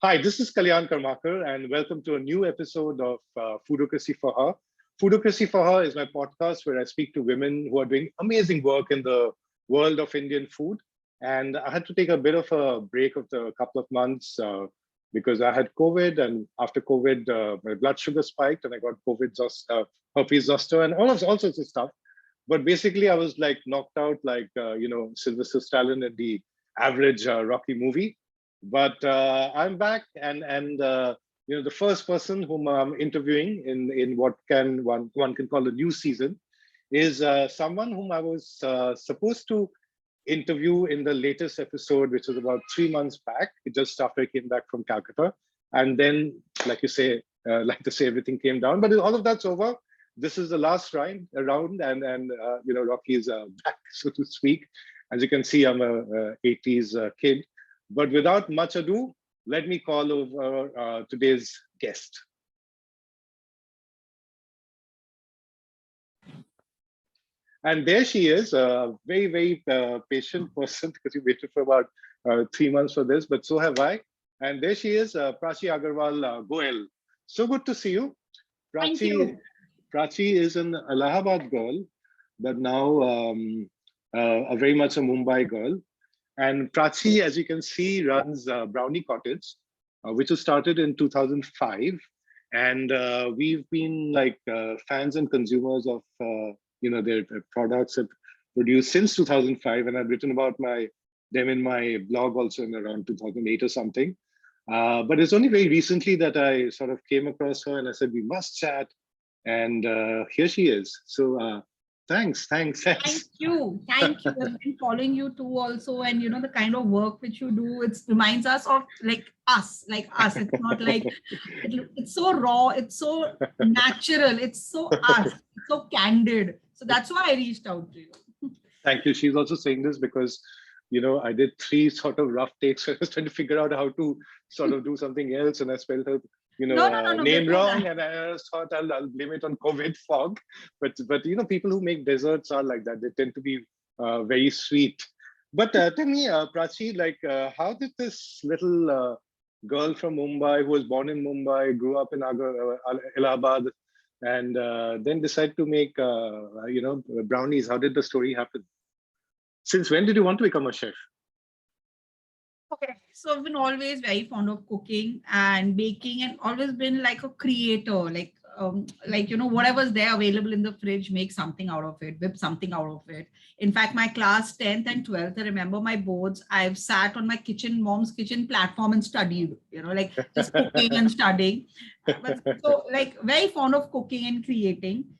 Hi, this is Kalyan Karmakar, and welcome to a new episode of Foodocracy for Her. Foodocracy for Her is my podcast where I speak to women who are doing amazing work in the world of Indian food. And I had to take a bit of a break of the couple of months because I had COVID, and after COVID, my blood sugar spiked, and I got COVID, herpes zoster, and all sorts of stuff. But basically, I was like knocked out, like Sylvester Stallone in the average Rocky movie. But I'm back, and the first person whom I'm interviewing in what can one can call a new season is someone whom I was supposed to interview in the latest episode, which was about 3 months back, just after I came back from Calcutta. And then, like you say, everything came down. But all of that's over. This is the last round, and Rocky is back, so to speak. As you can see, I'm a 80s kid. But without much ado, let me call over today's guest. And there she is, a very, very patient person, because we waited for about 3 months for this, but so have I. And there she is, Prachi Agarwal Goel. So good to see you. Thank you. Prachi is an Allahabad girl, but now very much a Mumbai girl. And Prachi, as you can see, runs Brownie Cottage, which was started in 2005. And we've been like fans and consumers of their products have produced since 2005. And I've written about them in my blog also in around 2008 or something. But it's only very recently that I sort of came across her and I said, we must chat. And here she is. So thanks. Thank you. I've been following you too also, and the kind of work which you do, it reminds us of like us. It's not like it's so raw, it's so natural, it's so us, it's so candid. So that's why I reached out to you. Thank you. She's also saying this because I did 3 sort of rough takes. I was trying to figure out how to sort of do something else, and I spelled her name wrong, and I just thought I'll blame it on COVID fog. But people who make desserts are like that. They tend to be very sweet. But tell me, Prachi, how did this little girl from Mumbai, who was born in Mumbai, grew up in Allahabad, and then decide to make brownies? How did the story happen? Since when did you want to become a chef? Okay, so I've been always very fond of cooking and baking, and always been like a creator, whatever's there available in the fridge, make something out of it, whip something out of it. In fact, my class 10th and 12th, I remember my boards, I've sat on my mom's kitchen platform and studied, just cooking and studying. So very fond of cooking and creating.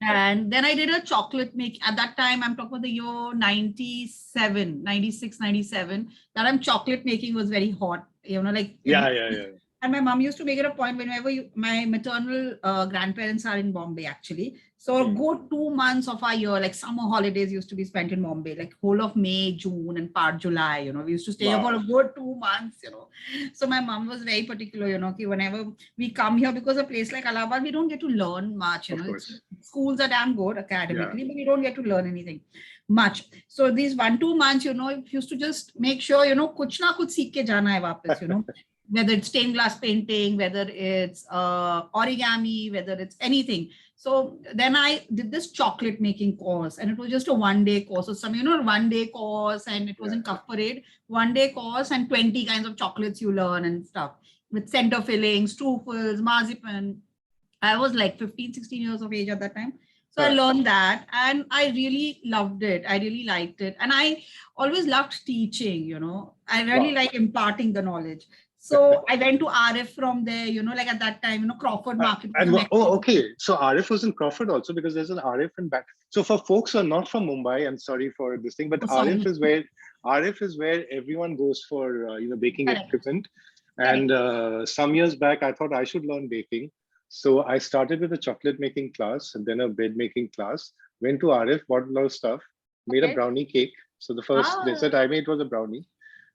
And then I did a chocolate make. At that time, I'm talking about the year 96, 97. That time chocolate making was very hot, Yeah. And my mom used to make it a point whenever my maternal grandparents are in Bombay, actually. So a good 2 months of our year, like summer holidays used to be spent in Bombay, like whole of May, June and part July, we used to stay here for a good 2 months, So my mom was very particular, whenever we come here, because a place like Allahabad, we don't get to learn much, Schools are damn good academically, but we don't get to learn anything much. So these 1-2 months, used to just make sure, kuch na kuch seekh ke jana hai wapas, whether it's stained glass painting, whether it's origami, whether it's anything. So then I did this chocolate making course, and it was just a 1-day course. So some, 1-day course, and it was in Cup Parade, 1-day course, and 20 kinds of chocolates you learn and stuff with center fillings, truffles, marzipan. I was like 15, 16 years of age at that time. So I learned that, and I really loved it. I really liked it. And I always loved teaching, I really like imparting the knowledge. So I went to RF from there, at that time, Crawford Market. Okay. So RF was in Crawford also, because there's an RF in back. So for folks who are not from Mumbai, I'm sorry for this thing, but RF is where everyone goes for, baking equipment. And some years back, I thought I should learn baking. So I started with a chocolate making class and then a bread making class, went to RF, bought a lot of stuff, made a brownie cake. So the first dessert I made was a brownie.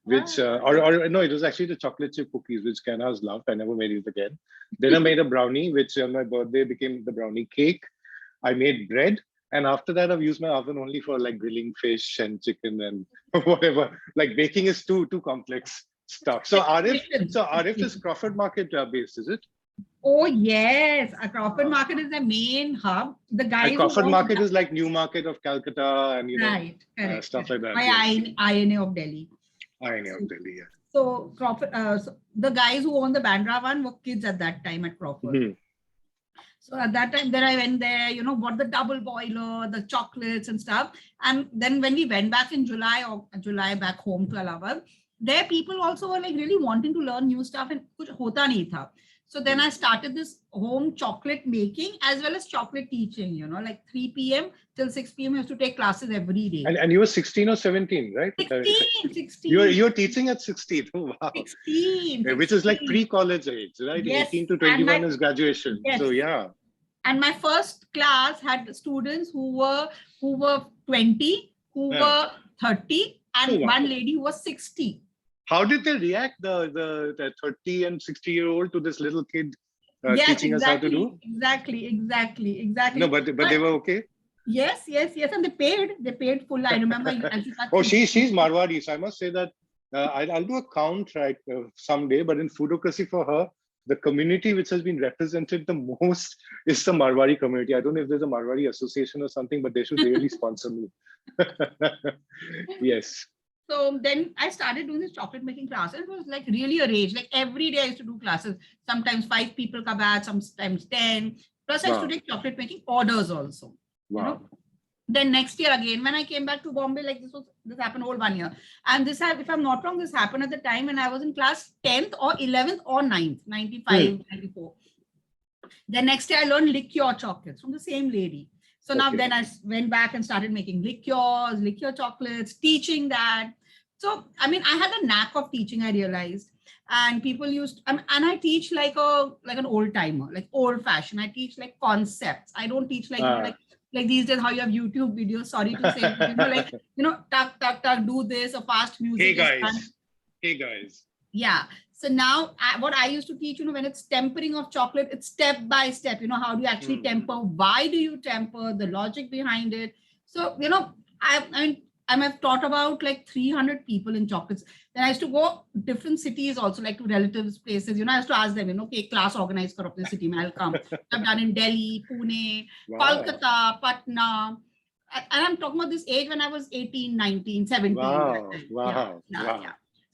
Which no, it was actually the chocolate chip cookies, which Kana's loved. I never made it again. Then I made a brownie, which on my birthday became the brownie cake. I made bread, and after that, I've used my oven only for like grilling fish and chicken and whatever. Like baking is too complex. stuff. So Arif is Crawford Market based, is it? Oh yes, a Crawford Market is the main hub. The guys And Crawford Market is like New Market of Calcutta and right, correct, stuff like that. By Yes. INA of Delhi. INA of Delhi, yeah. So Crawford, so the guys who owned the Bandra one were kids at that time at Crawford. Mm-hmm. So at that time, then I went there, bought the double boiler, the chocolates and stuff. And then when we went back in July back home to Allahabad, there people also were like really wanting to learn new stuff and kuch hota nahi tha. So then I started this home chocolate making as well as chocolate teaching, like 3 p.m. till 6 p.m. I used to take classes every day. And you were 16 or 17, right? 16. You're teaching at 16. Oh, wow. 16. Which is like pre-college age, right? Yes. 18 to 21 is graduation. Yes. So yeah. And my first class had students who were 20, who were 30, and one lady who was 60. How did they react, the 30 and 60-year-old, to this little kid teaching us how to do? Exactly. No, but they were okay? Yes. And they paid full. I remember. She's Marwari. So I must say that I'll do a count someday, but in Foodocracy for her, the community which has been represented the most is the Marwari community. I don't know if there's a Marwari association or something, but they should really sponsor me. Yes. So then I started doing this chocolate making class. And it was like really a rage. Like every day I used to do classes. Sometimes 5 people ka batch, sometimes 10. Plus I used to take chocolate making orders also. Wow. Then next year again, when I came back to Bombay, like this happened whole 1 year. And this, if I'm not wrong, this happened at the time when I was in class 10th or 11th or 9th, 95, 94. Then next year I learned liqueur chocolates from the same lady. So now then I went back and started making liqueur chocolates, teaching that. So, I mean, I had a knack of teaching, I realized. And people used, and I teach like an old timer, like old fashioned. I teach like concepts. I don't teach like these days how you have YouTube videos, sorry to say, but, tuck, do this, or fast music. Hey guys. Yeah. So now what I used to teach, when it's tempering of chocolate, it's step by step, how do you actually temper? Why do you temper? The logic behind it. So, I have taught about like 300 people in chocolates. Then I used to go different cities also, like to relatives' places. I used to ask them, okay, class organized for the city, I'll come. I've done in Delhi, Pune, Kolkata, Patna. And I'm talking about this age when I was 18, 19, 17. Wow.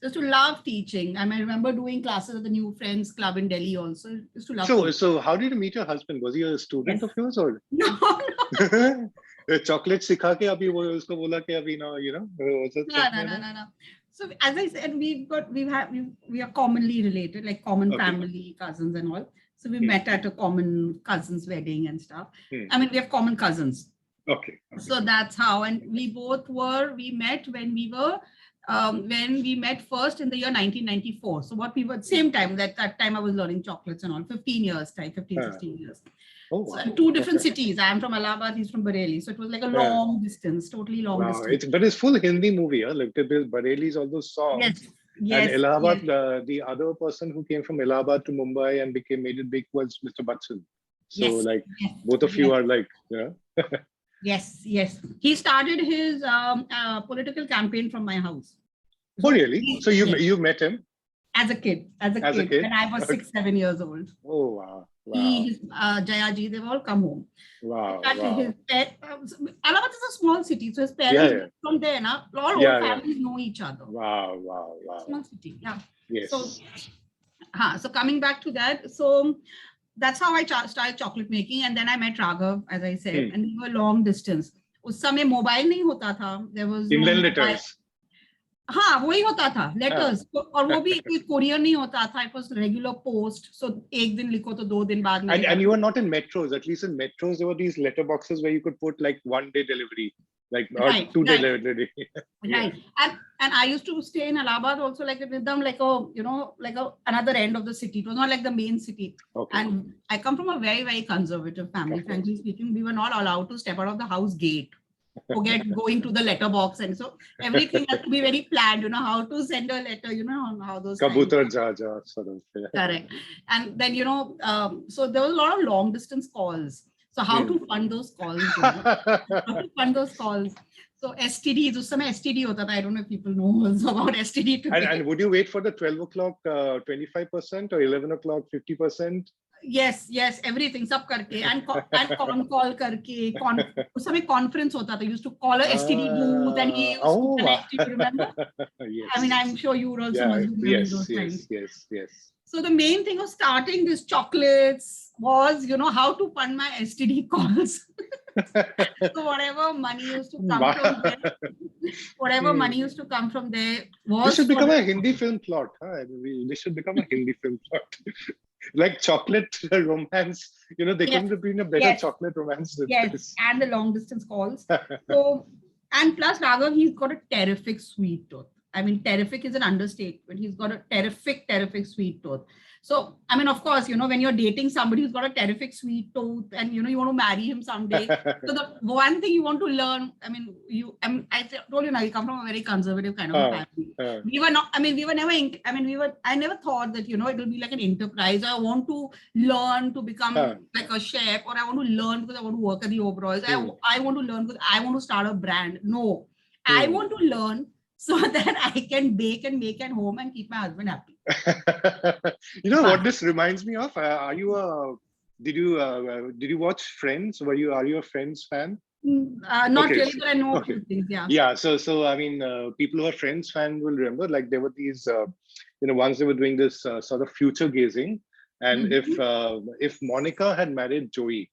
Just to love teaching. I remember doing classes at the New Friends Club in Delhi also. Just to love so how did you meet your husband? Was he a student of yours or? No. Chocolate sikha ke abhi usko bola ke abhi now, No. So as I said, we are commonly related, like common family, cousins and all. So we met at a common cousin's wedding and stuff. I mean, we have common cousins. Okay. So that's how, and we met when we met first in the year 1994. So what we were at the same time, that time I was learning chocolates and all, 15 years, 16 years. Oh, wow. So 2 different cities. I am from Allahabad, he's from Bareilly. So it was like a long distance, totally long distance. But it's full Hindi movie, huh? Like Bareilly's all those songs. Yes. And Allahabad, the other person who came from Allahabad to Mumbai and made it big was Mr. Bachchan. So both of you are like, Yes. He started his political campaign from my house. Oh, really? So you met him? As a kid, when I was 6-7 years old. Oh, wow. He, Jayaji, they've all come home. Wow. Allahabad is a small city, so his parents from there, all families know each other. Wow. Small city, Yes. So coming back to that, so that's how I started chocolate making, and then I met Raghav, as I said, and we were long distance. उस समय mobile नहीं होता था. There was no letters. हाँ वही होता था letters और वो भी कोई कोरियर नहीं होता था. It was regular post, so एक दिन लिखो तो 2 दिन बाद में. And you were not in metros. At least in metros there were these letter boxes where you could put like 1 day delivery, like or 2 day delivery. Right. And I used to stay in Allahabad also, like with them, like another end of the city. It was not like the main city. Okay. And I come from a very, very conservative family. Okay. Frankly speaking, we were not allowed to step out of the house gate. Forget going to the letterbox, and so everything has to be very planned. How to send a letter. How those. Kabutar ja sort of. Correct. And then so there was a lot of long distance calls. So how to fund those calls? So STDs, उस समय STD होता था. I don't know if people know also about STD today. And would you wait for the 12 o'clock 25% or 11 o'clock 50%? Yes, everything, सब करके and con call करके, उस समय conference होता था. Used to call a STD booth and he used to connect. You remember? Yes. I mean, I'm sure you also must remember those times. Yes. So the main thing of starting these chocolates was, how to fund my STD calls. So whatever money used to come from there, was. This should become a Hindi film plot. Huh? This should become a Hindi film plot. Like chocolate romance. They couldn't have been a better chocolate romance than this. And the long distance calls. So, and plus Raghav, he's got a terrific sweet tooth. I mean, terrific is an understatement. He's got a terrific sweet tooth. So, I mean, of course, when you're dating somebody who's got a terrific sweet tooth and, you want to marry him someday. So the one thing you want to learn, I told you now, you come from a very conservative kind of family. I never thought that, it will be like an enterprise. I want to learn to become like a chef, or I want to learn because I want to work at the Oberois. I want to learn because I want to start a brand. No, I want to learn so that I can bake and make at home and keep my husband happy. What this reminds me of? Did you watch Friends? Are you a Friends fan? Not really, but I know a few things. Yeah. So I mean, people who are Friends fan will remember, like there were these, once they were doing this sort of future gazing, and if Monica had married Joey,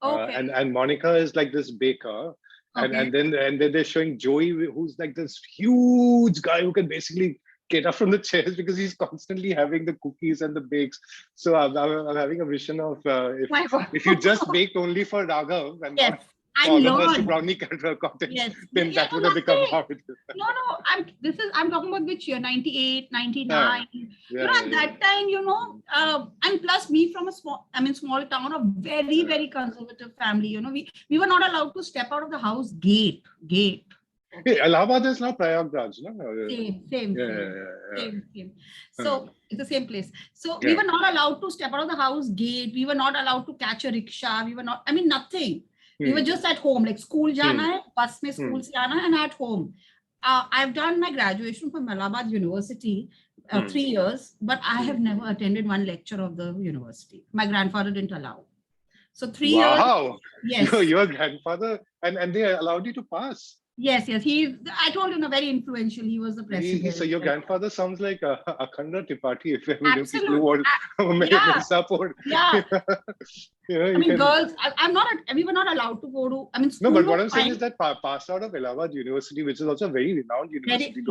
and Monica is like this baker. And then they're showing Joey, who's like this huge guy who can basically get up from the chairs because he's constantly having the cookies and the bakes. So I'm having a vision of if you just baked only for Raghav and not all of us to Brownie Cottage, then that would have become how it is. No, I'm talking about which year? 98, 99. At that time, and plus me from a small town, a very, very conservative family. We were not allowed to step out of the house gate. Hey, Allahabad is now Prayagraj, no? Same. So it's the same place. So we were not allowed to step out of the house gate. We were not allowed to catch a rickshaw. We were not, nothing. We were just at home, like school jana hai, bus mein school se aana, and at home. I've done my graduation from Allahabad University, 3 years, but I have never attended one lecture of the university. My grandfather didn't allow. So 3 years. Wow. Yes. Your grandfather, and they allowed you to pass. Yes. I told you, very influential. He was the president. So your grandfather sounds like Akhanda Tripathi, if Absolutely. Support. Yeah. Girls, we were not allowed to go to, no, but what I'm saying is that passed out of Allahabad University, which is also a very renowned university.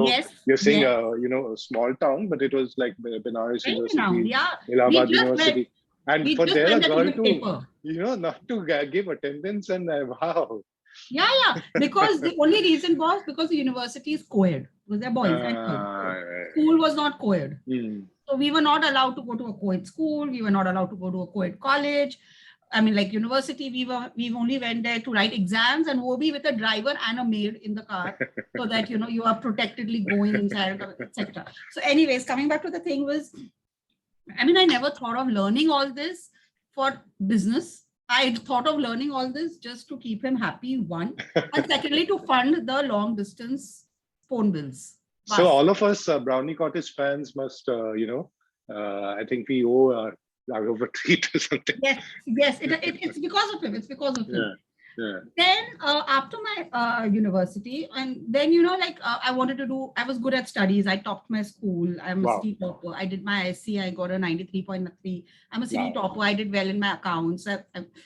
You're saying, a small town, but it was like Benares University, Allahabad University. And for there, a girl to, not to give attendance and wow. Yeah. Because the only reason was because the university is co-ed. Because they're boys and girls. School was not co-ed. So we were not allowed to go to a co-ed school. We were not allowed to go to a co-ed college. University, we only went there to write exams and we'll be with a driver and a maid in the car so that, you are protectedly going inside, etc. So anyways, coming back to the thing was, I never thought of learning all this for business. I thought of learning all this just to keep him happy, one, and secondly, to fund the long distance phone bills. So all of us Brownie Cottage fans must, I think we owe Raghav a treat or something. Yes, it's because of him. It's because of him. Then after my university, and then I was good at studies. I topped my school. I'm a city topper. I did my ISC. I got a 93.3. I'm a city topper. I did well in my accounts,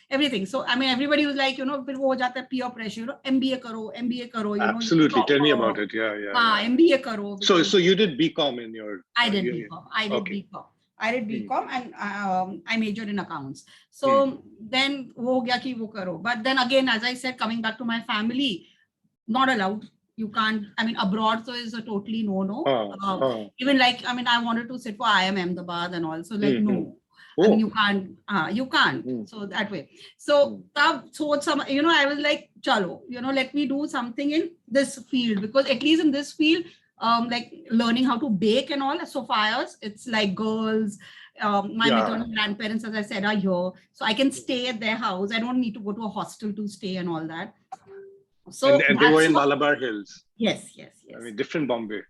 everything. So everybody was like, फिर वो हो जाता है peer pressure, MBA करो, Absolutely, tell me about it. Yeah. MBA करो. So you did BCom in your. I did BCom. I did BCom and I majored in accounts. So then wo gaya ki wo karo. But then again, as I said, coming back to my family, not allowed. You can't, abroad, so is a totally no. Even I wanted to sit for IIM Ahmedabad and also no. You can't. So that way. So I was like, chalo, let me do something in this field, because at least in this field, like learning how to bake and all. Sophia's, it's like girls. My maternal grandparents, as I said, are here. So I can stay at their house. I don't need to go to a hostel to stay and all that. So And they were that's in Malabar Hills. yes. I mean, different Bombay.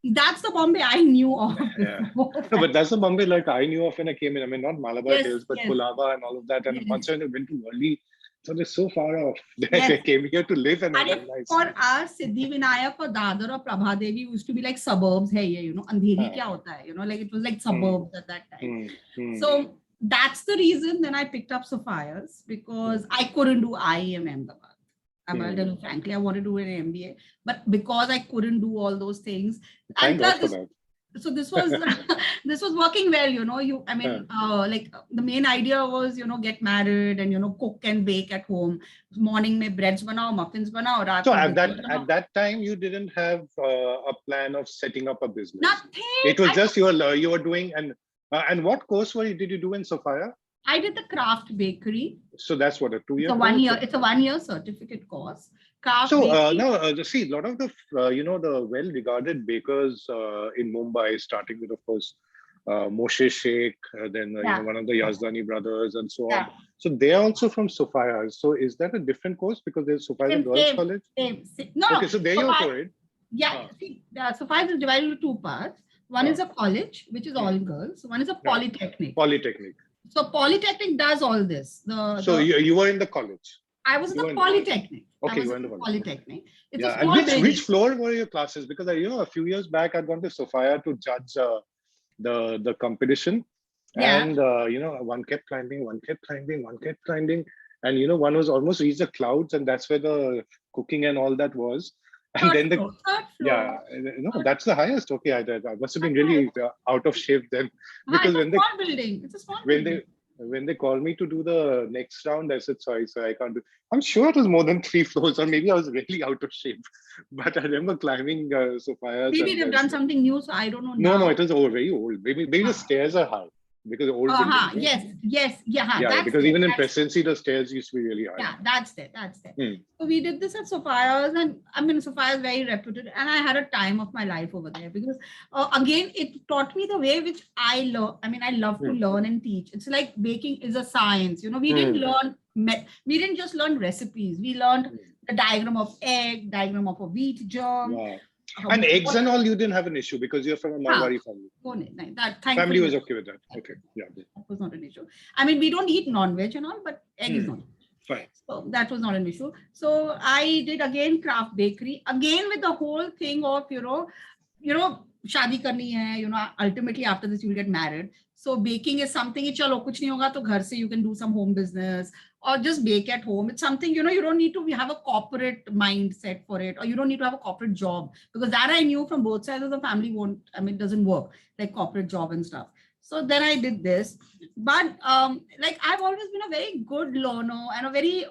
That's the Bombay I knew of Yeah. before. No, but that's the Bombay like I knew of when I came in. I mean, not Malabar Yes, Hills, but yes, Colaba and all of that. And yes, once I went to Worli, so they're so far off. yes. I came here to live and I And if realized. for us, Siddhi Vinayak or Dadar or Prabhadevi used to be like suburbs. Hey, Andheri kya hota hai? Like it was like suburbs at that time. So that's the reason then I picked up Sophia's, because I couldn't do IIM Ahmedabad. I'll tell you frankly, I wanted to do an MBA, but because I couldn't do all those things, Thank God for that. so this was this was working well, like the main idea was, get married and cook and bake at home. Morning mein breads banao, muffins banao, raat So mein at that time you didn't have a plan of setting up a business. nothing. It was just you were doing. And what course did you do in Sophia? I did the craft bakery. So that's what, a 2-year It's a 1 year. It's a 1 year certificate course. Craft So bakery. now, see, a lot of the the well-regarded bakers in Mumbai, starting with, of course, Moshe Sheikh, then one of the Yazdani brothers, and so on. So they're also from Sophia. So is that a different course because there's Sophia Girls College? Same. No. Okay, so there you're for it. Yeah. See, Sophia is divided into two parts. One is a college, which is all girls. One is a polytechnic. Polytechnic. So Polytechnic does all this. So you were in the college? I was in the Polytechnic. Okay, you were in the Polytechnic. It's a small and which floor were your classes? Because a few years back I'd gone to Sophia to judge the competition, and one kept climbing, and one was almost reached the clouds, and that's where the cooking and all that was. And then that's the highest. Okay, I must have been really out of shape then, because when they called me to do the next round, I said sorry, I can't do. I'm sure it was more than 3 floors, or maybe I was really out of shape. But I remember climbing Sophia's. Maybe they've done something new, so I don't know. No, it was very old. Maybe the stairs are high. Because old yes, because even in presidency the stairs used to be really high. Yeah, that's there. So we did this at Sophia's, and Sophia is very reputed, and I had a time of my life over there, because again it taught me the way which I learn. I love to learn and teach. It's like baking is a science. We didn't just learn recipes. We learned the diagram of egg, diagram of a wheat germ. Wow. And eggs and all, you didn't have an issue because you're from a Marwari family. Family was okay with that. Okay, yeah. That was not an issue. We don't eat non-veg and all, but egg is not. Fine. So that was not an issue. So I did again craft bakery, again with the whole thing of, shadi karni hai, ultimately after this you will get married. So baking is something, chalo kuch nahi hoga, to ghar se you can do some home business or just bake at home. It's something, you don't need to have a corporate mindset for it, or you don't need to have a corporate job, because that I knew from both sides of the family doesn't work, like corporate job and stuff. So then I did this, but I've always been a very good learner, and a very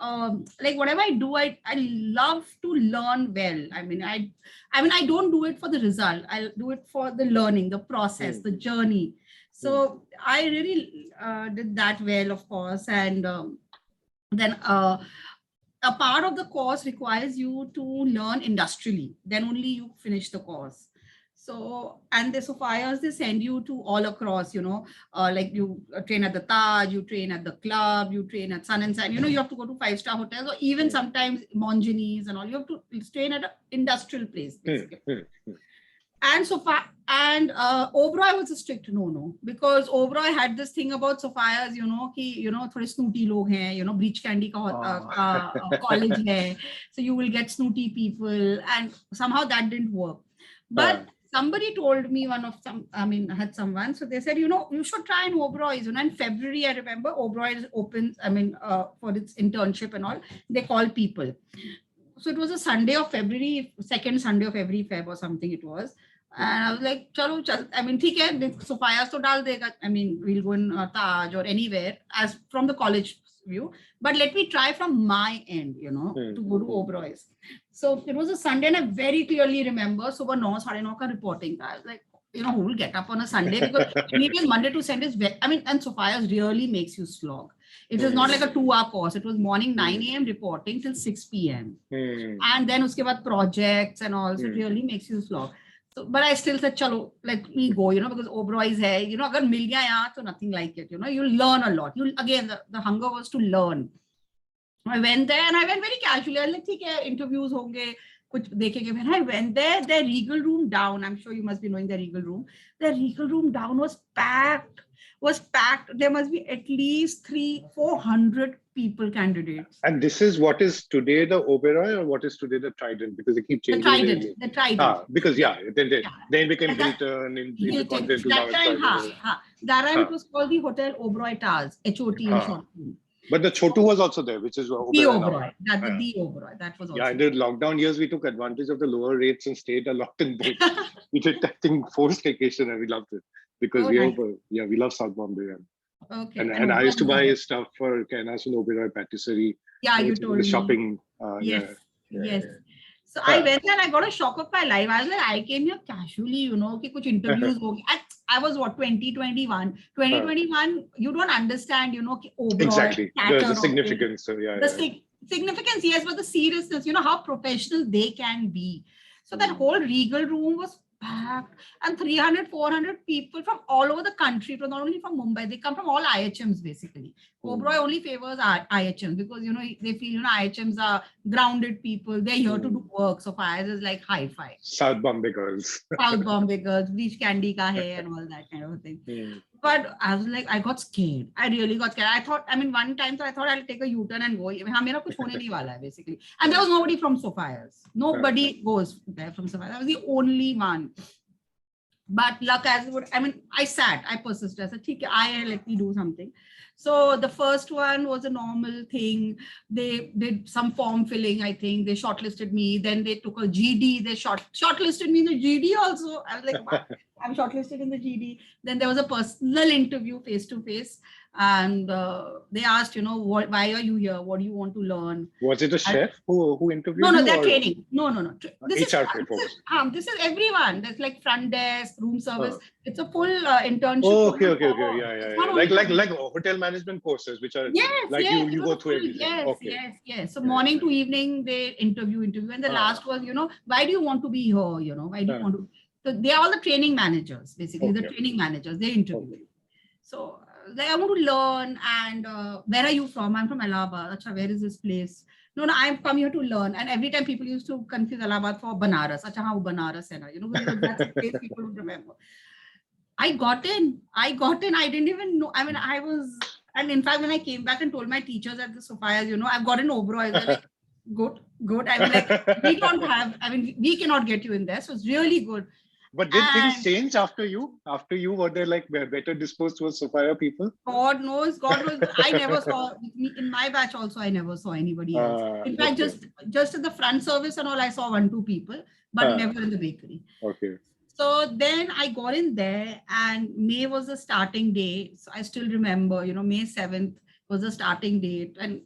whatever I do, I love to learn well. I don't do it for the result. I do it for the learning, the process, the journey. So I really did that well, of course, and then a part of the course requires you to learn industrially. Then only you finish the course. So, and the Sophia's, they send you to all across, like you train at the Taj, you train at the club, you train at Sun and Sand, you have to go to 5-star hotels, or even sometimes Monginis and all. You have to train at an industrial place, basically. And Oberoi was a strict no, because Oberoi had this thing about Sophia's, thode snooty log hain, bleach candy college hai, so you will get snooty people, and somehow that didn't work. But somebody told me, I had someone, so they said, you should try in Oberoi's. In February, I remember Oberoi opens, for its internship and all, they call people. So it was a Sunday of February, second Sunday of every Feb or something it was. And I was like, chalo, theek hai, Sophia's to dal dega. We'll go in Taj or anywhere as from the college view. But let me try from my end, to go to Oberoi's. So it was a Sunday, and I very clearly remember, so 9, 9:30 ka reporting. I was like, who will get up on a Sunday? Because anyways, Monday to Sunday is and Sophia's really makes you slog. It is not like a 2-hour course. It was morning 9 a.m. reporting till 6 p.m. And then uske baad projects and all. So it really makes you slog. So, but I still said, chalo, let me go, because Oberoi's hai, agar mil gaya yahan, so nothing like it, you'll learn a lot. Again, the hunger was to learn. I went there and I went very casually. I was like, okay, interviews honge, kuch dekhenge. When I went there, their regal room down, I'm sure you must be knowing the regal room. The regal room down was packed. There must be at least 300-400 people candidates. And this is what is today the Oberoi or what is today the Trident? Because they keep changing The Trident. Because then it became Hilton in the that time, that time it was called the Hotel Oberoi Towers, HOT in short. But the Chotu was also there, which is the Oberoi. The Oberoi. That was also. Yeah, in the lockdown years, we took advantage of the lower rates and stayed a lot in bed. We did, I think, 4 staycation and we loved it because we love South Bombay. Okay. And I used to buy stuff for Kainas and Oberoi Patisserie. Yeah, you told me. Shopping. Yes. So I went there and I got a shock of my life. I was like, I came here casually, you know, कि कुछ interviews हो गए. I was 2021. 2021, you don't understand, you know, Oberoi, exactly the significance. Significance, yes, but the seriousness, you know, how professional they can be. So that whole regal room was packed and 300-400 people from all over the country, not only from Mumbai, they come from all IHMs basically. Oberoi only favors IHMs because, you know, they feel, you know, IHMs are grounded people. They're here to do work. So Fires is like hi-fi. South Bombay girls. South Bombay girls, bleach candy ka hai and all that kind of thing. But I was like, I got scared. I really got scared. I thought, one time I thought I'll take a U-turn and go. Mera kuch hone nahi wala hai basically. And there was nobody from Sophia's. Nobody goes there from Sophia's. I was the only one. But luck as it would, I persisted. I said, okay, let me do something. So the first one was a normal thing. They did some form filling, I think. They shortlisted me. Then they took a GD. They shortlisted me in the GD also. I was like, I'm shortlisted in the GD. Then there was a personal interview face-to-face. And they asked, you know, why are you here? What do you want to learn? Was it a chef who interviewed you? No, they're training. No. This HR this is everyone. There's like front desk, room service. It's a full internship. Oh, okay. Yeah. Like hotel management courses, which are you go through everything. Yes. So morning to evening, they interview. And the last was, you know, why do you want to be here? You know, why do you want to? So they are all the training managers, basically. The training managers, they interview. So I want to learn. And where are you from? I'm from Allahabad. Achha, where is this place? No, I've come here to learn. And every time people used to confuse Allahabad for Banaras. Achha, how Banaras hai na? You know, because that's a place people would remember. I got in. I didn't even know. And in fact, when I came back and told my teachers at the Sophia's, you know, I've got an Oberoi. They're like, good. We cannot get you in there. So it's really good. But did things change after you? After you, were they like better disposed towards Sophia people? God knows. I never saw, in my batch also, I never saw anybody else. In fact, just at the front service and all, I saw 1-2 people, but never in the bakery. Okay. So then I got in there and May was the starting day. So I still remember, you know, May 7th was the starting date. And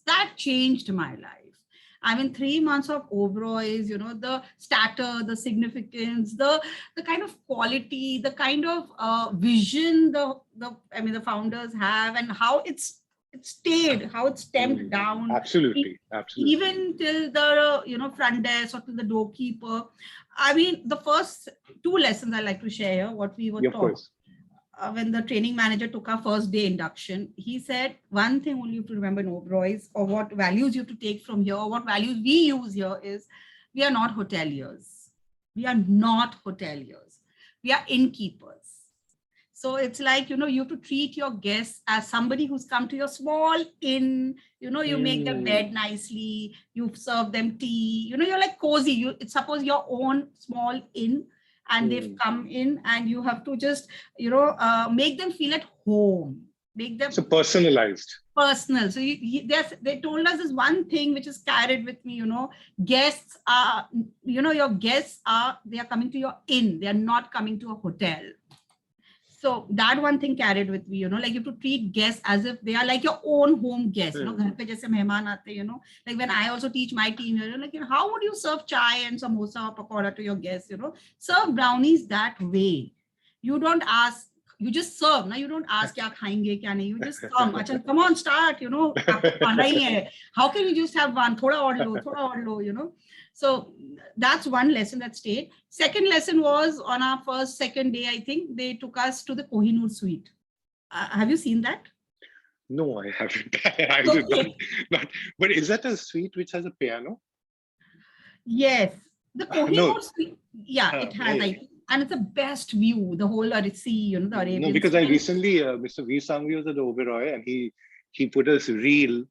that changed my life. 3 months of Oberoi's, you know, the stature, the significance, the kind of quality, the kind of vision the founders have, and how it's stayed, how it's stamped down. Absolutely. Even till the front desk or to the doorkeeper. The first 2 lessons I like to share, what we were taught. When the training manager took our first day induction, he said, one thing only you have to remember in Oberoi's, or what values you have to take from here, or what values we use here is, we are not hoteliers. We are innkeepers. So it's like, you know, you have to treat your guests as somebody who's come to your small inn, you know, you make their bed nicely, you serve them tea, you know, you're like cozy. It's suppose your own small inn, and they've come in, and you have to just, you know, make them feel at home. Make them personalized. Personal. So they told us this one thing which is carried with me, you know, guests are, you know, your guests they are coming to your inn. They are not coming to a hotel. So that one thing carried with me, you know, like you have to treat guests as if they are like your own home guests, you know, ghar pe jaise mehman aate, you know, like when I also teach my team, you know, like, you know, how would you serve chai and samosa or pakoda to your guests, you know, serve brownies that way. You don't ask, you just serve. Now you don't ask kya khayenge, kya nahi. You just come. Achha, come on, start, you know, how can you just have one, thoda aur lo, you know. So that's one lesson that stayed. Second lesson was on our second day, I think, they took us to the Kohinoor Suite. Have you seen that? No, I haven't. I did not, Okay. not. But is that a suite which has a piano? Yes, the No. Kohinoor Suite. Yeah, it has. I think, and it's the best view. The whole sea, the No, Arabian because Sea. I And recently, Mr. V. Sangvi was at the Oberoi, and he put us reel,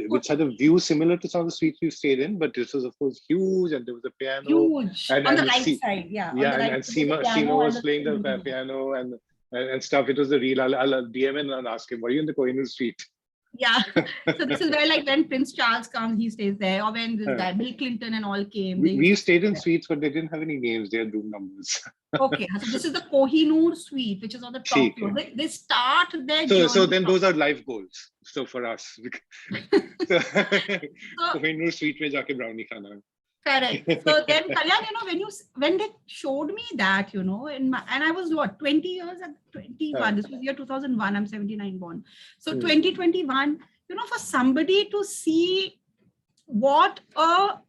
which had a view similar to some of the suites we stayed in, but this was of course huge, and there was a piano, huge and on the and right see, side. Yeah, on yeah, the right and side, there's a Seema piano and was the playing the building. piano and stuff. It was the reel. I'll DM in and ask him, were you in the Kohinoor suite? Yeah. So this is where like when Prince Charles comes, he stays there, or when this guy Bill Clinton and all came, they used We to stay stayed in there. suites, but they didn't have any names. They had room numbers. Okay, so this is the Kohinoor Suite, which is on the top ठीक floor. है. They start their So journey then from. those are life goals. So for us, so So Kohinoor Suite में जाके brownie खाना. correct. So then, Kalyan, when they showed me that, and I was what, 20 years at 21. This was year 2001. I'm 79 born. So 2021, for somebody to see what a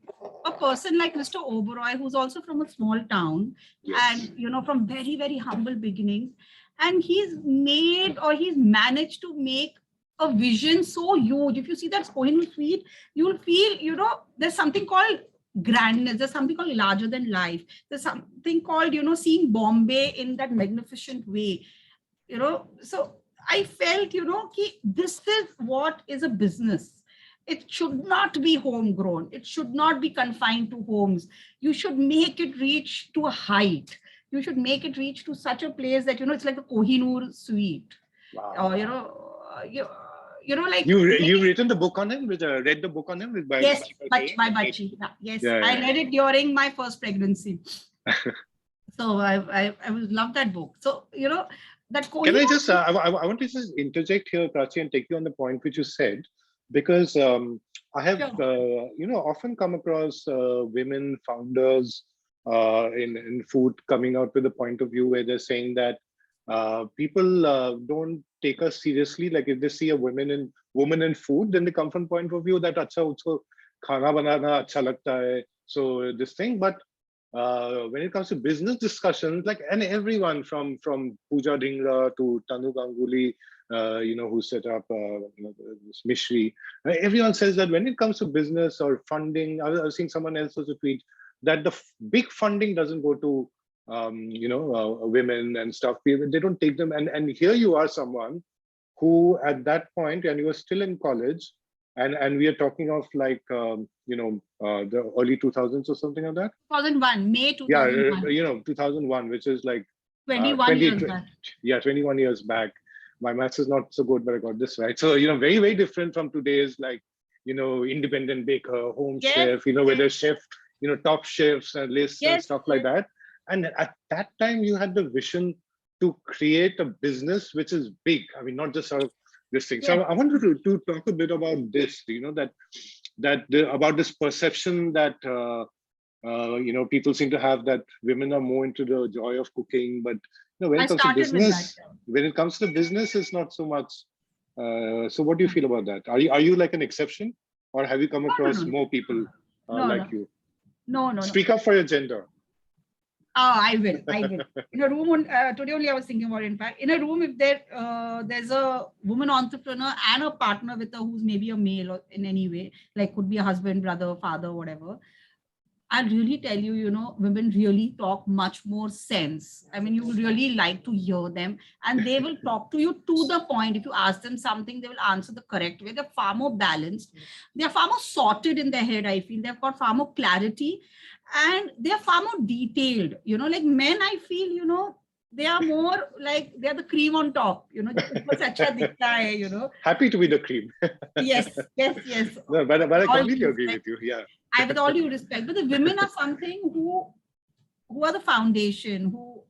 person like Mr. Oberoi, who's also from a small town, Yes. and from very, very humble beginnings, and he's managed to make a vision so huge. If you see that Kohinoor Suite, you'll feel, there's something called grandness, there's something called larger than life, there's something called, seeing Bombay in that magnificent way, so I felt, this is what is a business. It should not be homegrown. It should not be confined to homes. You should make it reach to a height. You should make it reach to such a place that, it's like the Kohinoor Suite. Wow. Or, like... You've written the book on him, read the book on him by Yes, Bachi? by Bachi. Yes, Yeah, I read it during my first pregnancy. So I would love that book. So, that Can I Kohinoor... just, I want to just interject here, Prachi, and take you on the point which you said, because I have, often come across women founders in food coming out with a point of view where they're saying that people don't take us seriously. Like if they see a woman in food, then they come from point of view that acha usko khana banana acha lagta hai. So this thing, but when it comes to business discussions, like, and everyone from Pooja Dhingra to Tanu Ganguly, who set up this Mishri, everyone says that when it comes to business or funding, I was seeing someone else also tweet that the big funding doesn't go to women and stuff. They don't take them, and here you are, someone who at that point, and you were still in college, and we are talking of like the early 2000s or something like that. 2001, May 2001. Yeah, 2001, which is like 21 years back. Yeah, 21 years back. My maths is not so good, but I got this right. So very, very different from today's, like, independent baker, home chef, where the chef, top chefs and lists and stuff like that. And at that time, you had the vision to create a business which is big. I mean, not just sort of this thing. So I wanted to talk a bit about this, about this perception that, people seem to have, that women are more into the joy of cooking, but when it comes to business, it's not so much. So what do you feel about that? Are you like an exception, or have you come across more people like you? No. Speak up for your gender. Oh, I will. In a room, today only I was thinking about it, in fact, in a room, if there's a woman entrepreneur and a partner with her who's maybe a male or in any way, like could be a husband, brother, father, whatever, I'll really tell you, women really talk much more sense. I mean, you would really like to hear them, and they will talk to you to the point. If you ask them something, they will answer the correct way. They're far more balanced. They're far more sorted in their head, I feel. They've got far more clarity, and they're far more detailed. Like men, I feel, they are more like they're the cream on top, Happy to be the cream. Yes. No, but I completely agree with you. Yeah. With all due respect, but the women are something who are the foundation, who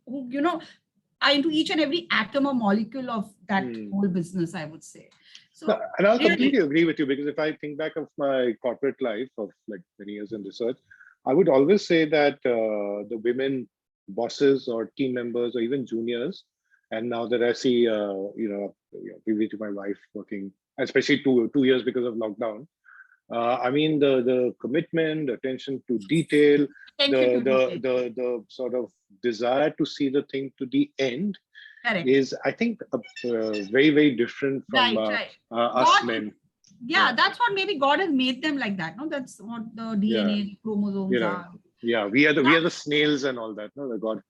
are into each and every atom or molecule of that whole business, I would say. So, and I'll completely agree with you, because if I think back of my corporate life of like 20 years in research, I would always say that the women bosses or team members or even juniors, and now that I see, previously to my wife working, especially two years because of lockdown, I mean, the commitment, the attention to detail, the sort of desire to see the thing to the end Correct. is, I think, very, very different from Right. us God, men. yeah, that's what maybe God has made them like that. No, that's what the DNA chromosomes are. Yeah, we are the snails and all that. No, the God,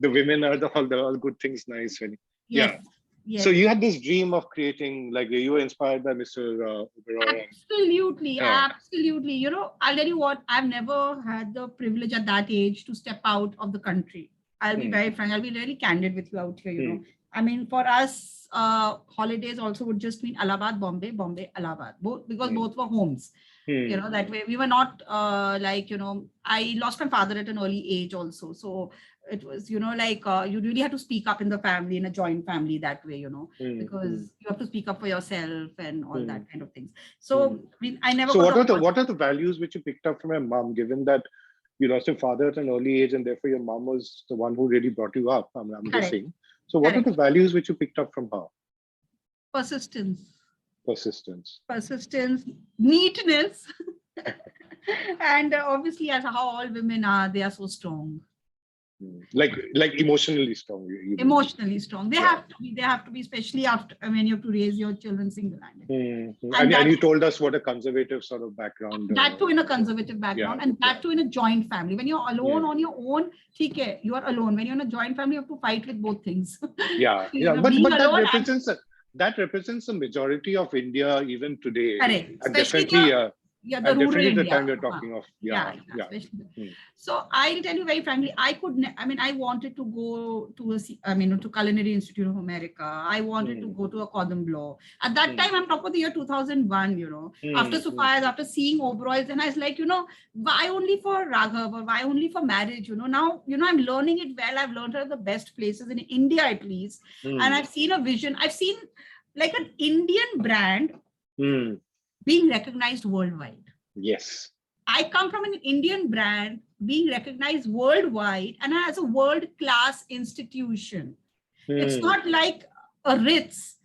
the women are all good things, nice. Yes. So you had this dream of creating, like you were inspired by Mr. Oberoi. Absolutely. You know, I'll tell you what, I've never had the privilege at that age to step out of the country. I'll be very frank. I'll be really candid with you out here. You know, I mean, for us, holidays also would just mean Allahabad, Bombay, Allahabad, because both were homes. You know, that way we were not like, you know, I lost my father at an early age also. So it was, you know, like you really have to speak up in the family, in a joint family that way, you know, because you have to speak up for yourself and all that kind of things. So I mean, I never. So what are the values which you picked up from your mom, given that you lost your father at an early age and therefore your mom was the one who really brought you up? I'm guessing. So what are the values which you picked up from her? Persistence, neatness, and obviously, as how all women are, they are so strong. Like emotionally strong. Emotionally strong. They have to be, especially after when you have to raise your children single-handed. And you told us what a conservative sort of background. That too in a conservative background, and that too in a joint family. When you're alone on your own, you are alone. When you're in a joint family, you have to fight with both things. But that represents the majority of India even today. Correct. And definitely. The rural India. The time you're talking of. So I'll tell you very frankly, I wanted to go to to Culinary Institute of America. I wanted to go to a cordon bleu. At that time, I'm talking about the year 2001, you know, after Sophia's, after seeing Oberoi's, and I was like, you know, why only for Raghav or why only for marriage? You know, now, you know, I'm learning it well. I've learned at the best places in India, at least. And I've seen a vision. I've seen like an Indian brand being recognized worldwide. Yes. I come from an Indian brand being recognized worldwide and as a world-class institution. It's not like a Ritz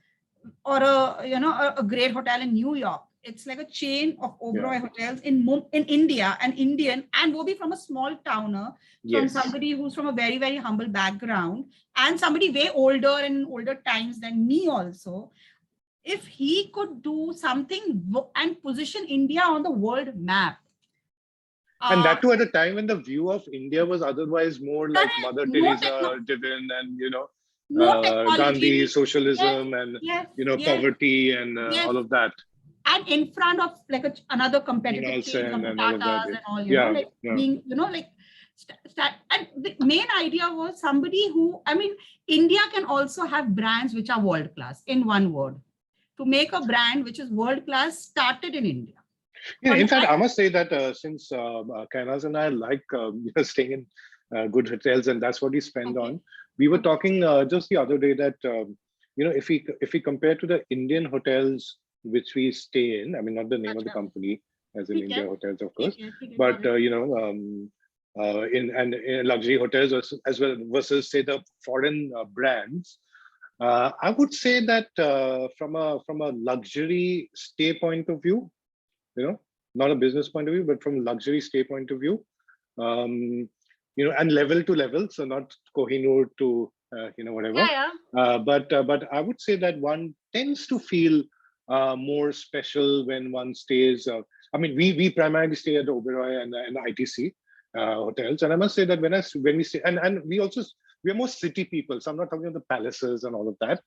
or a great hotel in New York. It's like a chain of Oberoi hotels in India, and Indian, and will be from a small towner, from somebody who's from a very, very humble background, and somebody way older and in older times than me also. If he could do something and position India on the world map. And that too at a time when the view of India was otherwise more like Mother Teresa driven and, you know, Gandhi, socialism and, you know, poverty and all of that. And in front of like another competitive chain of Tatas and all, you know, like being, you know, like, and the main idea was somebody who, I mean, India can also have brands which are world-class in one word. To make a brand which is world-class started in India. Yeah, in fact, I must say that since Kainaz and I like staying in good hotels, and that's what we spend on. We were talking just the other day that you know, if we compare to the Indian hotels which we stay in, I mean, not the name of the company, as in India Hotels, of course, but you know, in luxury hotels as well versus say the foreign brands. I would say that from a luxury stay point of view, you know, not a business point of view, but from a luxury stay point of view, you know, and level to level, so not Kohinoor to you know, whatever. But I would say that one tends to feel more special when one stays. I mean, we primarily stay at Oberoi and ITC hotels, and I must say that when we stay, and we are more city people, so I'm not talking about the palaces and all of that,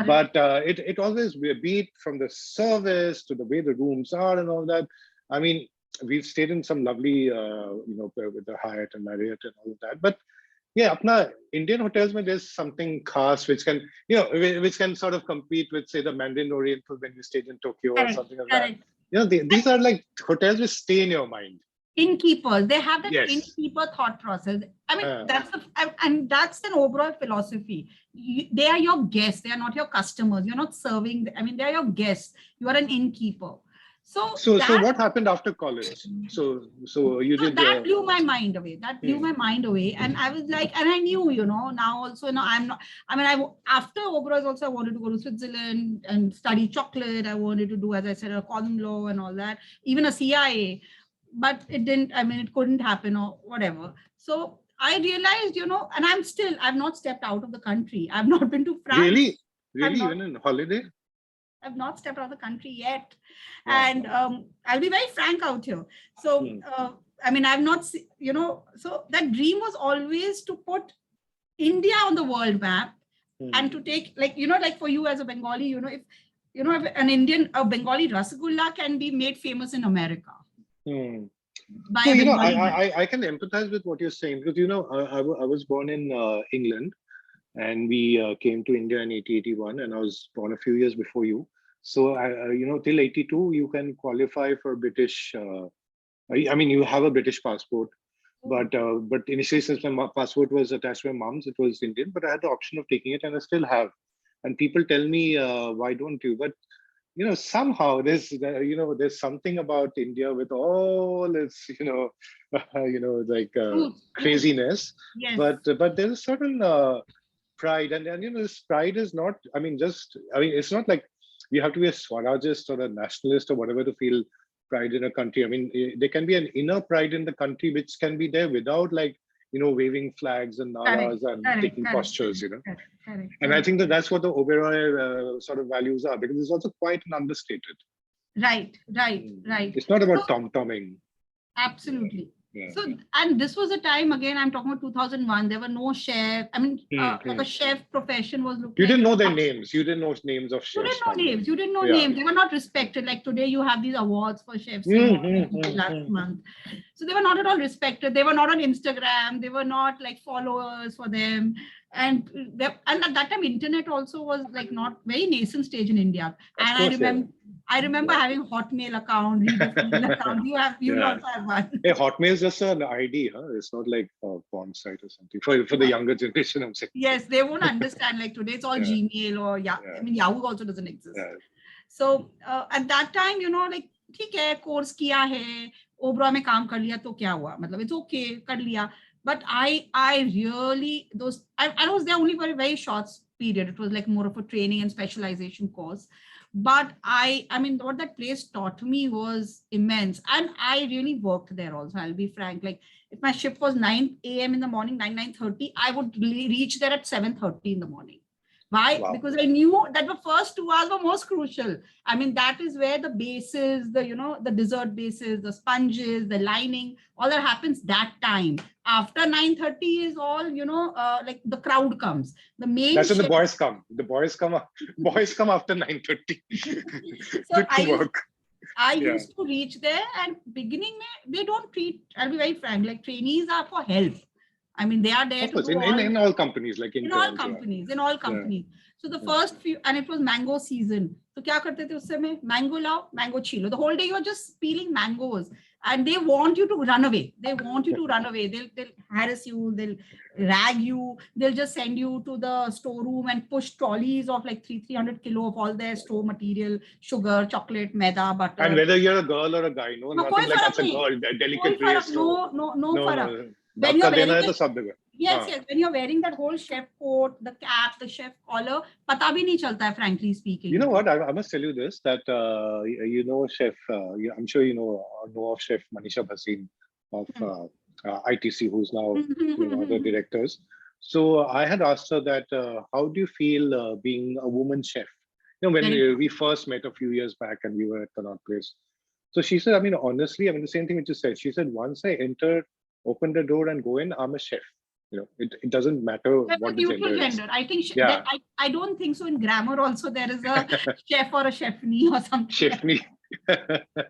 but it always, be it from the service to the way the rooms are and all that. I mean, we've stayed in some lovely, you know, with the Hyatt and Marriott and all of that. But yeah, apna Indian hotels, there's something khas which can, you know, which can sort of compete with, say, the Mandarin Oriental when you stayed in Tokyo or something like that. You know, these are like hotels which stay in your mind. Innkeepers, they have that innkeeper thought process. I mean, that's an Oberoi philosophy. They are your guests. They are not your customers. You're not serving. I mean, they are your guests. You are an innkeeper. So what happened after college? So you did that blew my mind away. That blew my mind away, and I was like, and I knew, you know, now also, you know, I'm not. I mean, after Oberoi also, I wanted to go to Switzerland and study chocolate. I wanted to do, as I said, a cordon bleu and all that, even a CIA. But it didn't, I mean, it couldn't happen or whatever. So I realized, and I've not stepped out of the country. I've not been to France. Really? I've Really? not, Even in holiday? I've not stepped out of the country yet. Wow. And I'll be very frank out here. So, I've not, so that dream was always to put India on the world map and to take, like for you as a Bengali, if a Bengali Rasgulla can be made famous in America. So, I can empathize with what you're saying because, I was born in England and we came to India in 1981 and I was born a few years before you. So, till 82, you can qualify for British, you have a British passport, but initially since my passport was attached to my mom's, it was Indian, but I had the option of taking it and I still have. And people tell me, why don't you? But somehow there's something about India with all its craziness. Yes. But there's a certain pride, and this pride is not. It's not like you have to be a Swarajist or a nationalist or whatever to feel pride in a country. There can be an inner pride in the country which can be there without waving flags and naras and taking postures. Correct. And I think that's what the Oberoi sort of values are, because it's also quite an understated. Right. It's not about tom-tomming. Absolutely. Yeah. So, and this was a time, again, I'm talking about 2001, there were no chefs. Like a chef profession was looking. You didn't know their names. You didn't know names of chefs. You didn't know names. They were not respected. Like today, you have these awards for chefs last month. So they were not at all respected. They were not on Instagram. They were not like followers for them. And at that time, internet also was like not very nascent stage in India. And I remember having Hotmail account, account. You also have one. Hey, Hotmail is just an ID, huh? It's not like a porn site or something. For the younger generation, I'm saying. Yes, they won't understand. Like today, it's all Gmail or Yahoo also doesn't exist. Yeah. So at that time, like, ठीक है, course किया है, Oberoi में काम कर लिया तो क्या हुआ? मतलब it's okay, कर लिया. But I was there only for a very short period. It was like more of a training and specialization course. But what that place taught me was immense. And I really worked there also. I'll be frank. Like if my shift was 9 a.m. in the morning, 9:30, I would reach there at 7:30 in the morning. Why? Wow. Because I knew that the first 2 hours were most crucial. That is where the bases, the dessert bases, the sponges, the lining, all that happens that time. After 9:30 is all, like the crowd comes. The main. That's when the boys come. The boys come after 9:30. So I used to reach there, and beginning they don't treat, I'll be very frank, like trainees are for help. They are there to do in all companies, like in all companies. So the first few, and it was mango season. So kya karte the usse mein? Mango lao, mango chilo. The whole day you are just peeling mangoes, and they want you to run away. They'll harass you. They'll rag you. They'll just send you to the storeroom and push trolleys of like 300 kilo of all their store material, sugar, chocolate, maida, butter. And whether you're a girl or a guy, nothing like that's a girl, delicate place. No. When you're wearing that whole chef coat, the cap, the chef collar, pata bhi nahi chalta hai, frankly speaking. You know what? I must tell you this, that Chef, I'm sure you know of Chef Manisha Bhasin of ITC, who's now the directors. So I had asked her that, how do you feel being a woman chef? When we first met a few years back and we were at Connaught Place. So she said, honestly, the same thing which you said. She said, once I open the door and go in, I'm a chef. It doesn't matter what the gender is. I think I don't think so. In grammar also there is a chef or a chefney or something. Chefney.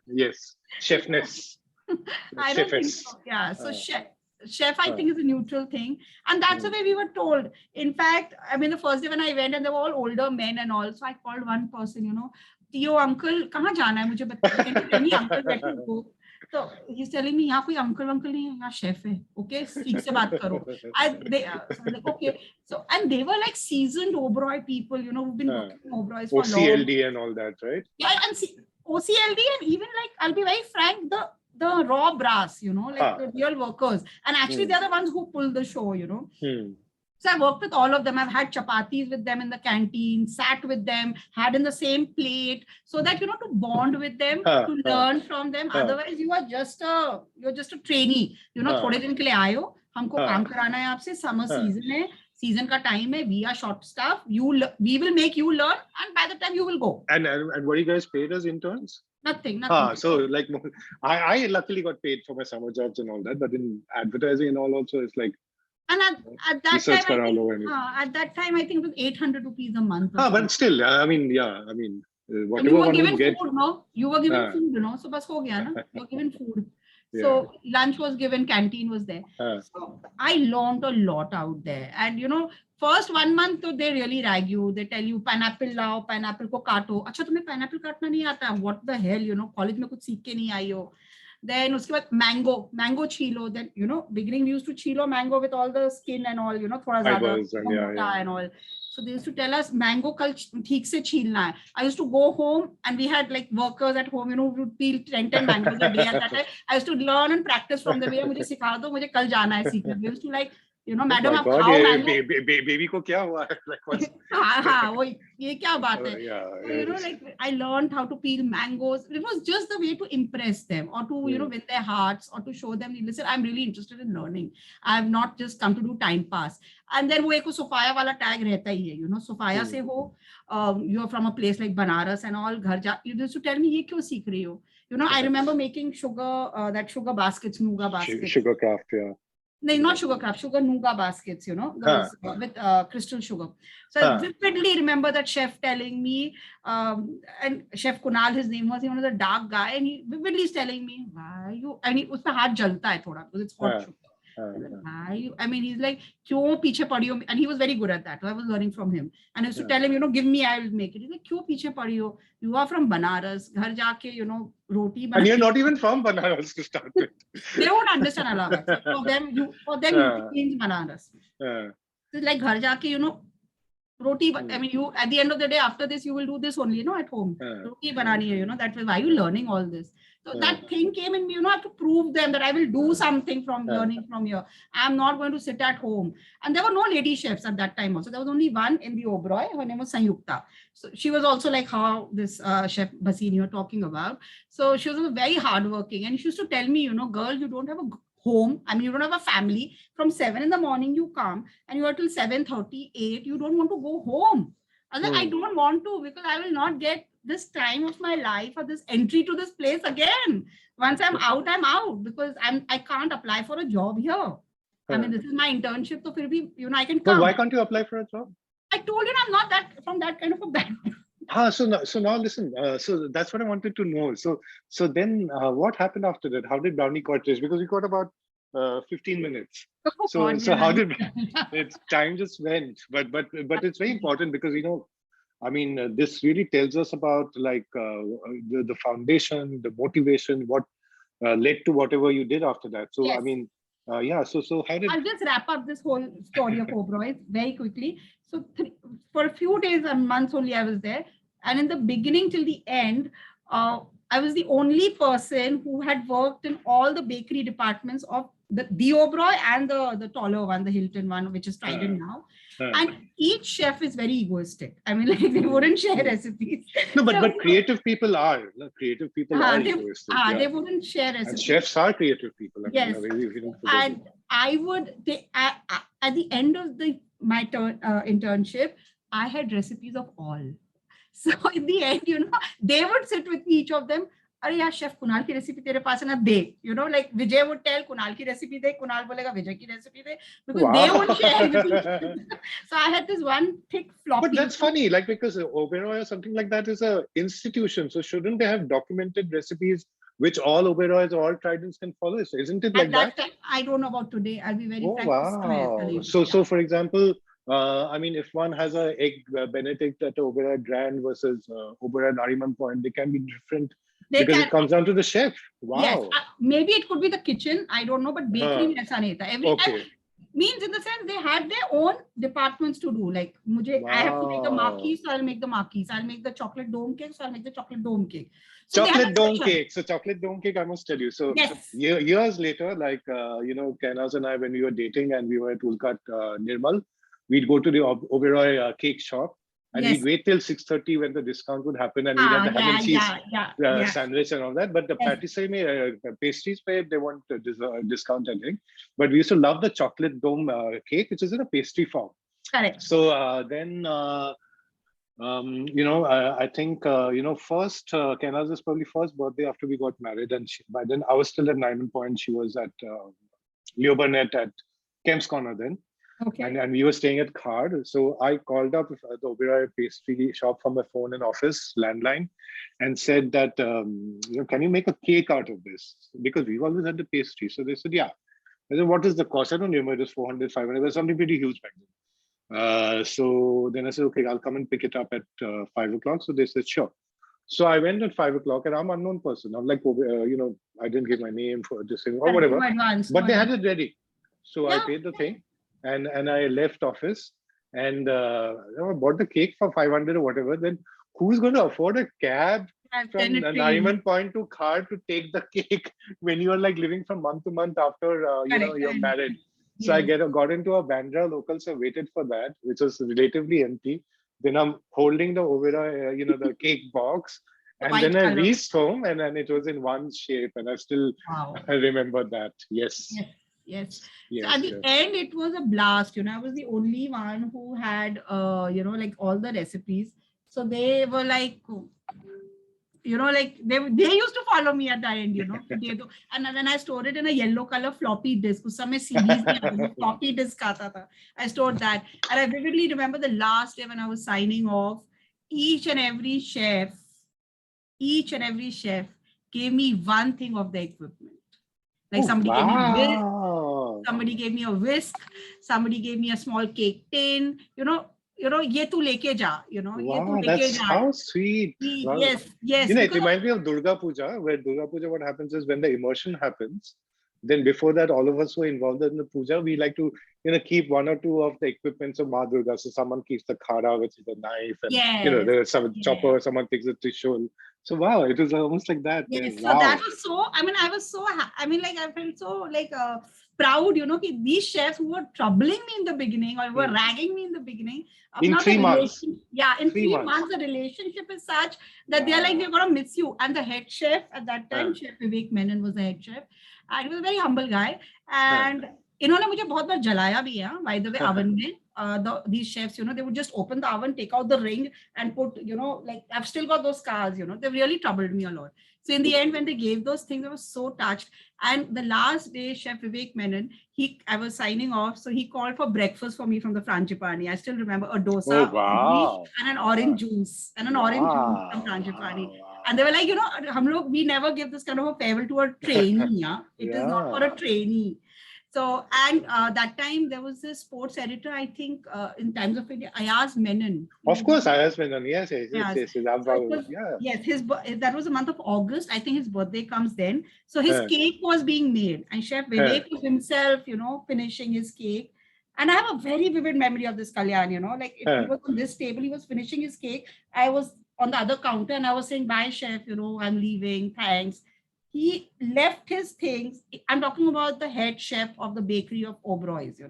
Yes. Chefness. I don't think so. Yeah. So chef I think is a neutral thing. And that's the way we were told. In fact, the first day when I went and they were all older men and all. So I called one person, Tio, uncle, kahan jana hai? Mujhe bataiye. Any uncle, where to go? So he's telling me, यहाँ कोई uncle नहीं है, यहाँ chef है, okay, ठीक से बात करो. So I'm like, okay. So and they were like seasoned Oberoi people, who've been working Oberoi for OCLD and all that, right? Yeah, and OCLD and even like, I'll be very frank, the raw brass, like the real workers, and actually they're the ones who pull the show, So I worked with all of them. I've had chapatis with them in the canteen, sat with them, had in the same plate, so that to bond with them, to learn from them. Otherwise, you're just a trainee. थोड़े दिन के लिए आयो, हमको हाँ. काम कराना है आपसे, समर हाँ. सीजन है, सीजन का टाइम है, we are short staff, we will make you learn and by the time you will go. And were you guys paid as interns? Nothing. So like I luckily got paid for my summer jobs and all that, but in advertising and all also it's like. And at that research time, at that time, I think it was 800 rupees a month. But still, I mean, yeah, I mean, whatever you were one given would get. food, no? You were given food, no? So bas ho gaya, na? You were given food. Yeah. So lunch was given, canteen was there. So I learned a lot out there. And you know, first 1 month, so they really rag you. They tell you pineapple lao, pineapple ko kaato. Acha tumhe pineapple kaatna nahi aata. What the hell, you know, college mein kuch seekh ke nahi aayi ho. Then uske baad mango chilo. Then, you know, beginning we used to chilo mango with all the skin and all, you know, thoda zyada and all. So they used to tell us mango kal theek se chilna hai. I used to go home and we had like workers at home, you know, would peel 10 mangoes a day at that time. I used to learn and practice from the way mujhe sikha do, mujhe kal jana hai seekhne. They used to like, you know, madam, आप खाओ mango. Baby को क्या हुआ? Like हाँ, वो ये क्या बात है? So, you know, like I learned how to peel mangoes. It was just the way to impress them or to, you know, win their hearts or to show them, listen, I'm really interested in learning. I have not just come to do time pass. And then वो एक Sophia वाला tag रहता ही है, you know, Sophia से हो, you're from a place like Banaras and all, घर जा, you used to tell me ये क्यों सीख रही हो? You know, I remember making sugar, that sugar baskets, nougat baskets. Sugar craft, yeah. No, not sugar craft, sugar nougat baskets, you know, those with crystal sugar. So I vividly remember that chef telling me, and Chef Kunal, his name was, he was a dark guy, and he vividly is telling me, why you, and he, उसका हाथ जलता है थोड़ा, because it's hot sugar. Why you, I mean, he's like, क्यों पीछे पड़ी हो? And he was very good at that. So I was learning from him. And I used to tell him, you know, give me, I will make it. He's like, क्यों पीछे पड़ी हो? You are from Banaras. घर जाके, you know, roti. And you're not even from Banaras to start with. They won't understand Allahabad. So for them, you means Banaras. So it's like घर जाके, you know, roti. I mean, you at the end of the day, after this, you will do this only, you know, at home. Roti banani hai, you know, that was why you learning all this. So that thing came in me, you know, I have to prove them that I will do something from learning from here. I'm not going to sit at home. And there were no lady chefs at that time also. There was only one in the Oberoi. Her name was Sanyukta. So she was also like how this chef Basini you're talking about. So she was very hardworking. And she used to tell me, you know, girl, you don't have a home. I mean, you don't have a family. From 7 in the morning, you come and you are till 7:38. You don't want to go home. I was like, I don't want to because I will not get this time of my life or this entry to this place again. Once I'm out because I can't apply for a job here. I mean, this is my internship, so you know, I can come. But why can't you apply for a job? I told you I'm not that from that kind of a background. So now listen. So that's what I wanted to know. So then, what happened after that? How did Brownie Cottage? Because we got about 15 minutes. So how did it's time just went? But it's very important because you know. I mean, this really tells us about like the foundation, the motivation, what led to whatever you did after that. So, yes. I mean, So how did... I'll just wrap up this whole story of Oberoi very quickly. So for a few days and months only I was there. And in the beginning till the end, I was the only person who had worked in all the bakery departments of the Oberoi and the taller one, the Hilton one, which is Trident now. And each chef is very egoistic. I mean, like they wouldn't share recipes. No, but creative people are. Creative people are egoistic. They wouldn't share recipes. And chefs are creative people. Yes. And I would, at the end of my internship, I had recipes of all. So in the end, you know, they would sit with me, each of them. अरे यार chef Kunal की recipe तेरे पास है ना दे, you know, like Vijay would tell Kunal की recipe दे, कुणाल बोलेगा विजय की recipe they, because they won't share with me. So I had this one thick floppy. But that's funny, like because Oberoi or something like that is a institution, so shouldn't they have documented recipes which all Oberois or all Tridents can follow? Isn't it like that? Time, I don't know about today. I'll be very frank. Wow. So for example, I mean, if one has a egg Benedict at Oberoi Grand versus Oberoi Nariman Point, they can be different. Because it comes down to the chef. Wow. Yes, maybe it could be the kitchen. I don't know, but bakery aisa nahi tha. Means in the sense they had their own departments to do. Like, I have to make the marquise, so I'll make the marquise. I'll make the chocolate dome cake, so I'll make the chocolate dome cake. So chocolate dome cake. So chocolate dome cake, I must tell you. So years later, like, you know, Kenaz and I, when we were dating and we were at Ulkat Nirmal, we'd go to the Oberoi cake shop. And we'd wait till 6:30 when the discount would happen, and we'd have the ham and cheese sandwich and all that. But the patisserie, pastries, they want a discount, I think. But we used to love the chocolate dome cake, which is in a pastry form. Correct. So then, I think, first, Kena's probably first birthday after we got married. And by then, I was still at Nine Point. She was at Leo Burnett at Kemp's Corner then. Okay. And we were staying at Card. So I called up the Oberoi pastry shop from my phone and office landline and said that, can you make a cake out of this? Because we've always had the pastry. So they said, yeah. I said, what is the cost? I don't remember, it was 400, 500. It was something pretty huge back then. So then I said, okay, I'll come and pick it up at 5 o'clock. So they said, sure. So I went at 5 o'clock and I'm an unknown person. I'm like, I didn't give my name for this thing or whatever. But they had it ready. So I paid the thing. And I left office and I bought the cake for 500 or whatever. Then who's going to afford a cab from Nariman Point to Khar to take the cake when you are like living from month to month after you're married? So I got into a Bandra local, so waited for that, which was relatively empty. Then I'm holding the Oberoi, the cake box. And then I reached home and then it was in one shape. And I remember that. Yes. Yes. So at the end, it was a blast. I was the only one who had, like all the recipes. So they were like, they used to follow me at the end, And then I stored it in a yellow color floppy disk. Us mein CDs mein floppy disk aata tha. I stored that. And I vividly remember the last day when I was signing off, each and every chef gave me one thing of the equipment. Like somebody gave me a whisk, somebody gave me a whisk, somebody gave me a small cake tin, ye tu leke ja, Wow, that's how sweet. Wow. Yes. It reminds me of Durga Puja, where Durga Puja, what happens is when the immersion happens, then before that, all of us who are involved in the puja, we like to, keep one or two of the equipments of Ma Durga. So someone keeps the khara, which is a knife, and there's some chopper, someone takes a trishul. So wow, it was almost like that. Yes, so that was so. I felt so proud. These chefs who were troubling me in the beginning or were ragging me in the beginning. In 3 months. Yeah, in 3 months, the relationship is such that they're like, we're gonna miss you. And the head chef at that time, Chef Vivek Menon was the head chef, and he was a very humble guy. And इन्होंने मुझे बहुत बार जलाया भी है, by the way, oven में. These chefs, they would just open the oven, take out the ring and put, I've still got those scars, they really troubled me a lot. So in the end, when they gave those things, I was so touched. And the last day, Chef Vivek Menon, I was signing off. So he called for breakfast for me from the Frangipani. I still remember a dosa and an orange juice from Frangipani. And they were like, we never give this kind of a farewell to a trainee. It is not for a trainee. So, and that time there was this sports editor, I think, in Times of India, Ayaz Menon. Of course, Ayaz Menon, yes. Yes, that was the month of August. I think his birthday comes then. So his cake was being made and Chef Vivek was himself, finishing his cake. And I have a very vivid memory of this Kalyan, it was on this table, he was finishing his cake. I was on the other counter and I was saying, bye, Chef, I'm leaving, thanks. He left his things. I'm talking about the head chef of the bakery of Oberoi's,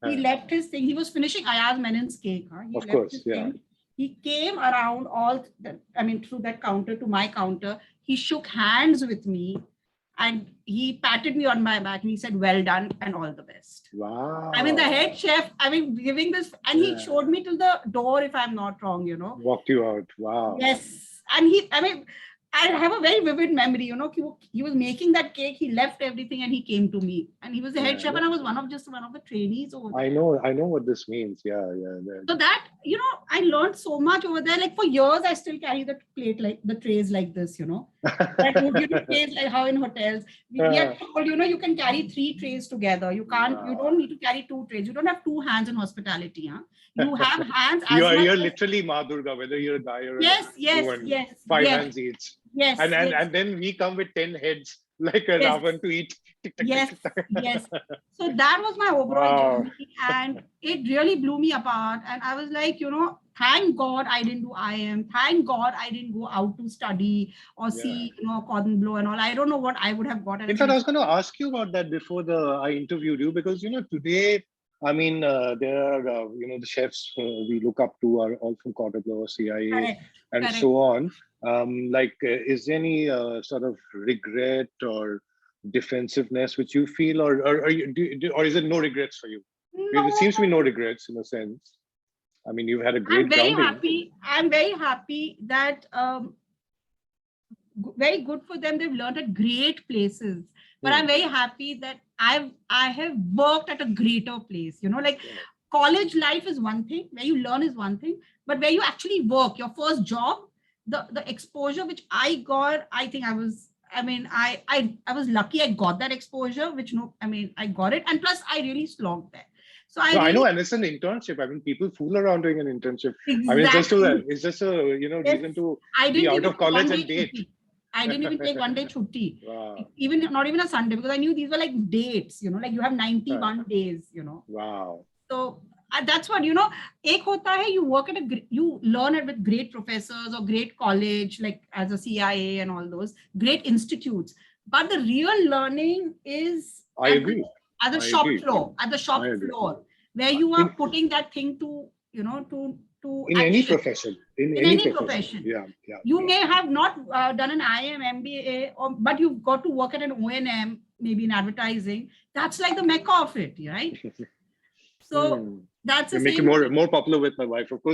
He left his thing. He was finishing Ayaz Menon's cake. Of course, thing. He came around through that counter to my counter. He shook hands with me and he patted me on my back and he said, well done and all the best. Wow. The head chef, giving this, and he showed me to the door, if I'm not wrong, Walked you out. Wow. Yes. And I have a very vivid memory, he was making that cake, he left everything and he came to me. And he was the head chef and I was one of the trainees over there. I know what this means. Yeah. So that, I learned so much over there. Like for years, I still carry the plate, like the trays like this, That would trays like how in hotels. We are told, you can carry 3 trays together. You don't need to carry 2 trays. You don't have 2 hands in hospitality. You have hands. You're literally Ma Durga, whether you're a guy or a woman. 5 hands each. Yes. And then we come with 10 heads like a Ravan to eat. Yes. So that was my overall journey and it really blew me apart. And I was like, thank God I didn't do IIM. Thank God I didn't go out to study or see, cordon bleu and all. I don't know what I would have gotten. In fact, I was going to ask you about that before I interviewed you because, today I mean, there are, the chefs we look up to are all from Cordoblo, CIA, Correct. and Correct. so on. Is there any sort of regret or defensiveness which you feel, or is it no regrets for you? Because it No, seems to be no regrets in a sense. I mean, you've had a I'm great very grounding. happy. I'm very happy that very good for them. They've learned at great places. But I'm very happy that I have worked at a greater place. Like college life is one thing, where you learn is one thing, but where you actually work, your first job, the exposure which I got, I think I was lucky I got that exposure, I got it. And plus I really slogged there. So No, I know, and it's an internship. I mean, people fool around doing an internship. exactly. I mean, it's just a reason to be out of college and date. I didn't even take 1 day chutti. Wow. Even not even a Sunday, because I knew these were like dates, like you have 91 days, Wow. So that's what, ek hota hai, you work at you learn it with great professors or great college, like as a CIA and all those great institutes. But the real learning is I agree. At the shop floor, where you are putting that thing to, in any profession. In any profession. Yeah. You may have not done an IM, MBA, but you've got to work at an O&M, maybe in advertising. That's like the mecca of it, right? So that's the make it more popular with my wife. Of course,